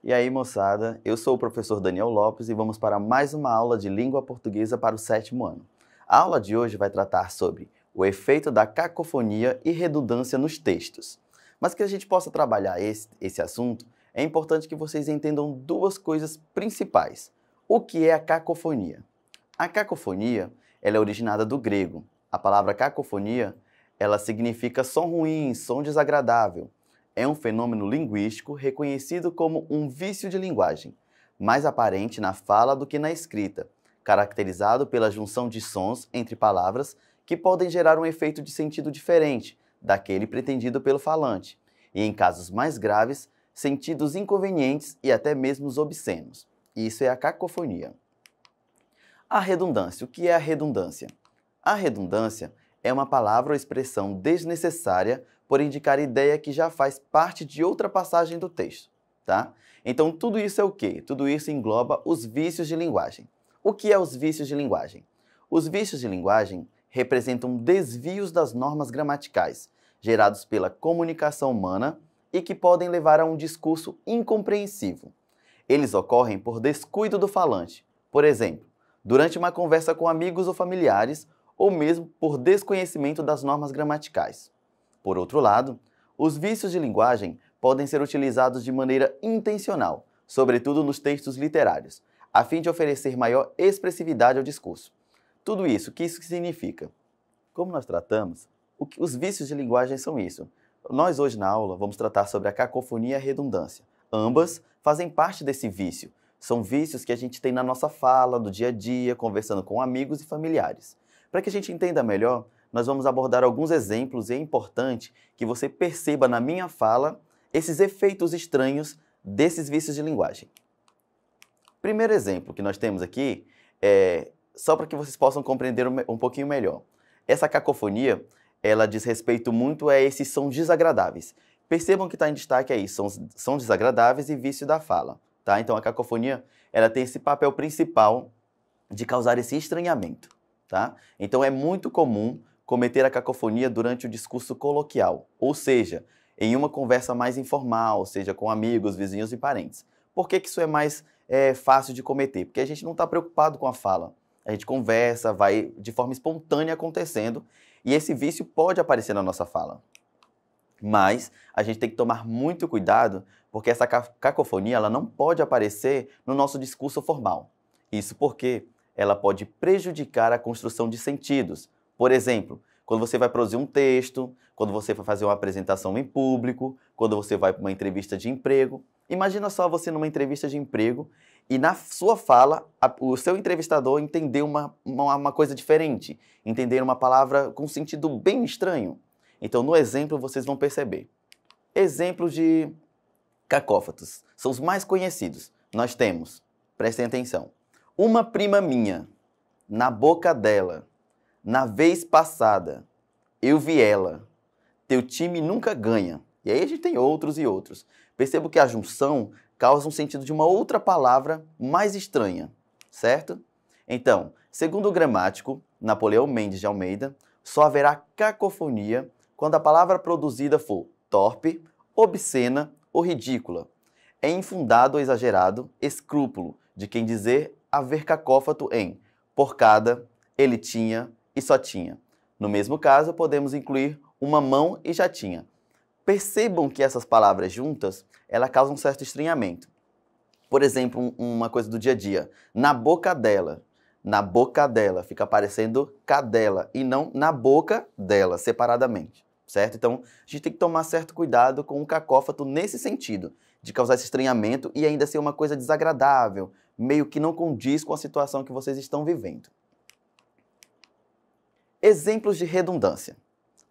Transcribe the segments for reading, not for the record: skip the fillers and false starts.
E aí, moçada, eu sou o professor Daniel Lopes e vamos para mais uma aula de língua portuguesa para o 7º ano. A aula de hoje vai tratar sobre o efeito da cacofonia e redundância nos textos. Mas que a gente possa trabalhar esse assunto, é importante que vocês entendam duas coisas principais. O que é a cacofonia? A cacofonia, ela é originada do grego. A palavra cacofonia, ela significa som ruim, som desagradável. É um fenômeno linguístico reconhecido como um vício de linguagem, mais aparente na fala do que na escrita, caracterizado pela junção de sons entre palavras que podem gerar um efeito de sentido diferente daquele pretendido pelo falante, e em casos mais graves, sentidos inconvenientes e até mesmo obscenos. Isso é a cacofonia. A redundância. O que é a redundância? A redundância é uma palavra ou expressão desnecessária por indicar ideia que já faz parte de outra passagem do texto, tá? Então, tudo isso é o quê? Tudo isso engloba os vícios de linguagem. O que é os vícios de linguagem? Os vícios de linguagem representam desvios das normas gramaticais, gerados pela comunicação humana e que podem levar a um discurso incompreensivo. Eles ocorrem por descuido do falante, por exemplo, durante uma conversa com amigos ou familiares, ou mesmo por desconhecimento das normas gramaticais. Por outro lado, os vícios de linguagem podem ser utilizados de maneira intencional, sobretudo nos textos literários, a fim de oferecer maior expressividade ao discurso. Tudo isso, o que isso significa? Como nós tratamos, os vícios de linguagem são isso. Nós hoje na aula vamos tratar sobre a cacofonia e a redundância. Ambas fazem parte desse vício. São vícios que a gente tem na nossa fala, do dia a dia, conversando com amigos e familiares. Para que a gente entenda melhor, nós vamos abordar alguns exemplos e é importante que você perceba na minha fala esses efeitos estranhos desses vícios de linguagem. Primeiro exemplo que nós temos aqui só para que vocês possam compreender um pouquinho melhor. Essa cacofonia, ela diz respeito muito a esses sons desagradáveis. Percebam que está em destaque aí, sons desagradáveis e vício da fala. Tá? Então a cacofonia, ela tem esse papel principal de causar esse estranhamento. Tá? Então é muito comum cometer a cacofonia durante o discurso coloquial, ou seja, em uma conversa mais informal, seja com amigos, vizinhos e parentes. Por que isso é mais fácil de cometer? Porque a gente não está preocupado com a fala. A gente conversa, vai de forma espontânea acontecendo, e esse vício pode aparecer na nossa fala. Mas a gente tem que tomar muito cuidado, porque essa cacofonia ela não pode aparecer no nosso discurso formal. Isso porque ela pode prejudicar a construção de sentidos. Por exemplo, quando você vai produzir um texto, quando você vai fazer uma apresentação em público, quando você vai para uma entrevista de emprego. Imagina só você numa entrevista de emprego e na sua fala, o seu entrevistador entender uma coisa diferente, entender uma palavra com sentido bem estranho. Então, no exemplo, vocês vão perceber. Exemplos de cacófatos são os mais conhecidos. Nós temos, prestem atenção, uma prima minha, na boca dela, na vez passada, eu vi ela, teu time nunca ganha. E aí a gente tem outros e outros. Percebo que a junção causa um sentido de uma outra palavra mais estranha, certo? Então, segundo o gramático Napoleão Mendes de Almeida, só haverá cacofonia quando a palavra produzida for torpe, obscena ou ridícula. É infundado ou exagerado escrúpulo de quem dizer haver cacófato em porcada, ele tinha e só tinha. No mesmo caso, podemos incluir uma mão e já tinha. Percebam que essas palavras juntas, ela causam um certo estranhamento. Por exemplo, uma coisa do dia a dia. Na boca dela. Na boca dela. Fica parecendo cadela e não na boca dela, separadamente. Certo? Então, a gente tem que tomar certo cuidado com o cacófato nesse sentido, de causar esse estranhamento e ainda ser uma coisa desagradável, meio que não condiz com a situação que vocês estão vivendo. Exemplos de redundância.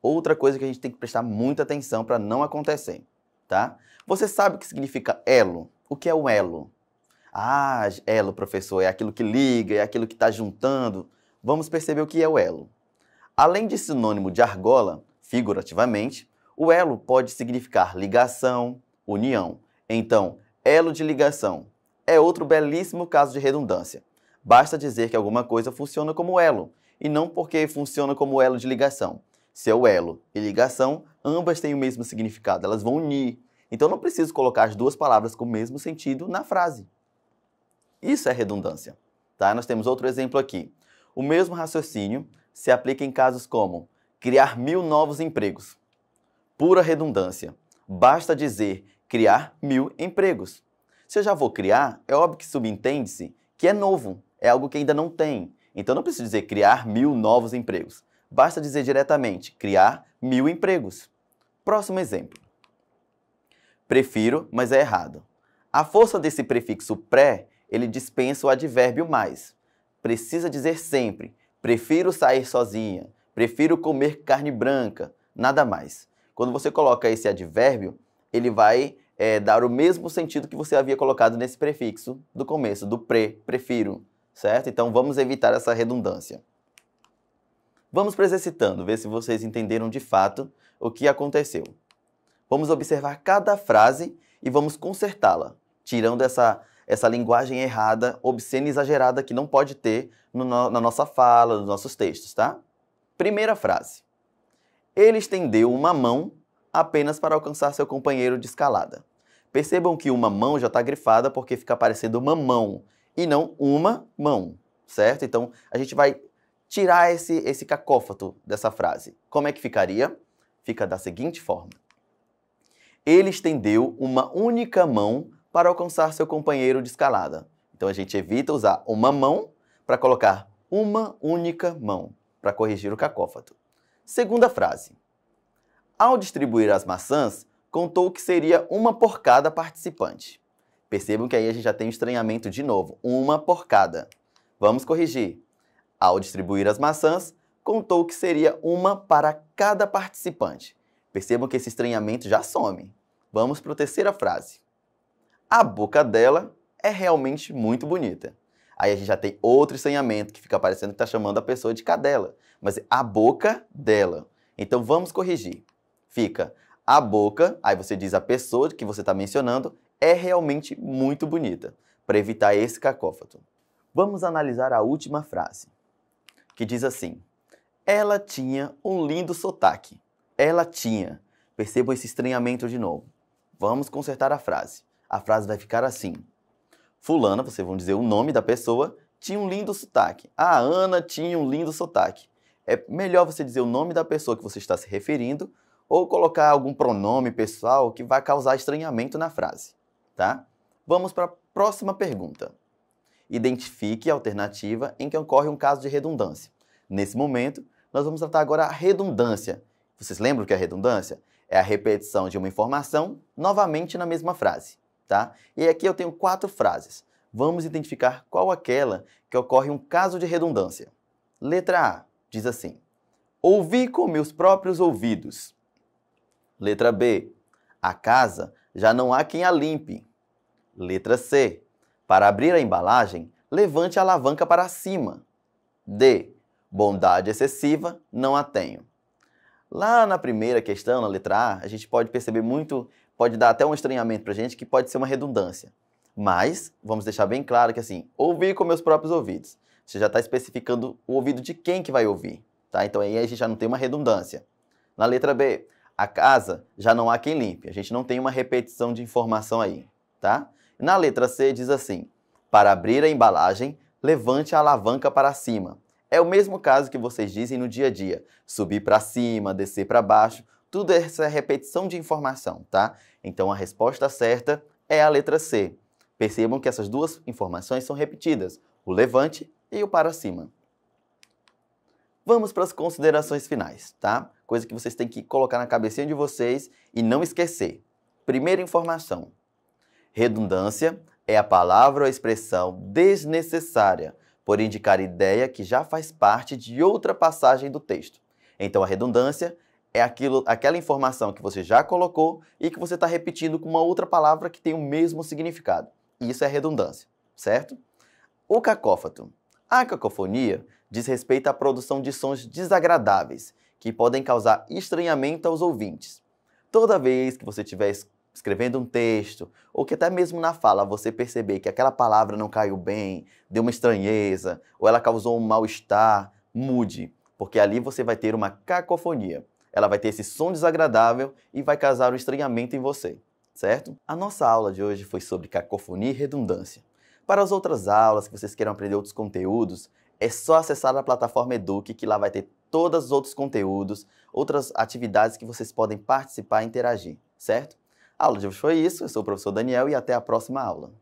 Outra coisa que a gente tem que prestar muita atenção para não acontecer, tá? Você sabe o que significa elo? O que é o elo? Ah, elo, professor, é aquilo que liga, é aquilo que está juntando. Vamos perceber o que é o elo. Além de sinônimo de argola, figurativamente, o elo pode significar ligação, união. Então, elo de ligação é outro belíssimo caso de redundância. Basta dizer que alguma coisa funciona como elo, e não porque funciona como elo de ligação. Se é o elo e ligação, ambas têm o mesmo significado, elas vão unir. Então eu não preciso colocar as duas palavras com o mesmo sentido na frase. Isso é redundância. Tá? Nós temos outro exemplo aqui. O mesmo raciocínio se aplica em casos como criar 1000 novos empregos. Pura redundância. Basta dizer criar 1000 empregos. Se eu já vou criar, é óbvio que subentende-se que é novo, é algo que ainda não tem. Então não preciso dizer criar 1000 novos empregos. Basta dizer diretamente criar 1000 empregos. Próximo exemplo. Prefiro, mas é errado. A força desse prefixo pré, ele dispensa o advérbio mais. Precisa dizer sempre, prefiro sair sozinha, prefiro comer carne branca, nada mais. Quando você coloca esse advérbio, ele vai dar o mesmo sentido que você havia colocado nesse prefixo do começo, do prefiro, certo? Então vamos evitar essa redundância. Vamos para exercitando, ver se vocês entenderam de fato o que aconteceu. Vamos observar cada frase e vamos consertá-la, tirando essa linguagem errada, obscena e exagerada que não pode ter na nossa fala, nos nossos textos, tá? Primeira frase. Ele estendeu uma mão apenas para alcançar seu companheiro de escalada. Percebam que uma mão já está grifada porque fica parecendo uma mão e não uma mão, certo? Então a gente vai tirar esse cacófato dessa frase. Como é que ficaria? Fica da seguinte forma. Ele estendeu uma única mão para alcançar seu companheiro de escalada. Então a gente evita usar uma mão para colocar uma única mão, para corrigir o cacófato. Segunda frase. Ao distribuir as maçãs, contou que seria uma por cada participante. Percebam que aí a gente já tem um estranhamento de novo. Uma por cada. Vamos corrigir. Ao distribuir as maçãs, contou que seria uma para cada participante. Percebam que esse estranhamento já some. Vamos para a terceira frase. A boca dela é realmente muito bonita. Aí a gente já tem outro estranhamento que fica parecendo que está chamando a pessoa de cadela. Mas é a boca dela. Então vamos corrigir. Fica a boca, aí você diz a pessoa que você está mencionando, é realmente muito bonita. Para evitar esse cacófato. Vamos analisar a última frase. Que diz assim. Ela tinha um lindo sotaque. Ela tinha. Percebam esse estranhamento de novo. Vamos consertar a frase. A frase vai ficar assim. Fulana, vocês vão dizer o nome da pessoa, tinha um lindo sotaque. A Ana tinha um lindo sotaque. É melhor você dizer o nome da pessoa que você está se referindo ou colocar algum pronome pessoal que vai causar estranhamento na frase. Tá? Vamos para a próxima pergunta. Identifique a alternativa em que ocorre um caso de redundância. Nesse momento, nós vamos tratar agora a redundância. Vocês lembram o que é redundância? É a repetição de uma informação novamente na mesma frase. Tá? E aqui eu tenho 4 frases. Vamos identificar qual aquela que ocorre um caso de redundância. Letra A diz assim. Ouvi com meus próprios ouvidos. Letra B. A casa já não há quem a limpe. Letra C. Para abrir a embalagem, levante a alavanca para cima. D. Bondade excessiva, não a tenho. Lá na primeira questão, na letra A, a gente pode perceber muito, pode dar até um estranhamento para a gente que pode ser uma redundância. Mas, vamos deixar bem claro que assim, ouvir com meus próprios ouvidos. Você já está especificando o ouvido de quem que vai ouvir. Tá? Então aí a gente já não tem uma redundância. Na letra B, a casa já não há quem limpe. A gente não tem uma repetição de informação aí. Tá? Na letra C diz assim, para abrir a embalagem, levante a alavanca para cima. É o mesmo caso que vocês dizem no dia a dia. Subir para cima, descer para baixo, tudo essa é repetição de informação, tá? Então a resposta certa é a letra C. Percebam que essas duas informações são repetidas, o levante e o para cima. Vamos para as considerações finais, tá? Coisa que vocês têm que colocar na cabecinha de vocês e não esquecer. Primeira informação. Redundância é a palavra ou a expressão desnecessária por indicar ideia que já faz parte de outra passagem do texto. Então, a redundância é aquela informação que você já colocou e que você está repetindo com uma outra palavra que tem o mesmo significado. Isso é redundância, certo? O cacófato. A cacofonia diz respeito à produção de sons desagradáveis, que podem causar estranhamento aos ouvintes. Toda vez que você estiver escrevendo um texto, ou que até mesmo na fala você perceber que aquela palavra não caiu bem, deu uma estranheza, ou ela causou um mal-estar, mude, porque ali você vai ter uma cacofonia. Ela vai ter esse som desagradável e vai causar um estranhamento em você, certo? A nossa aula de hoje foi sobre cacofonia e redundância. Para as outras aulas, que vocês queiram aprender outros conteúdos, é só acessar a plataforma Eduque, que lá vai ter todos os outros conteúdos, outras atividades que vocês podem participar e interagir, certo? A aula de hoje foi isso, eu sou o professor Daniel e até a próxima aula.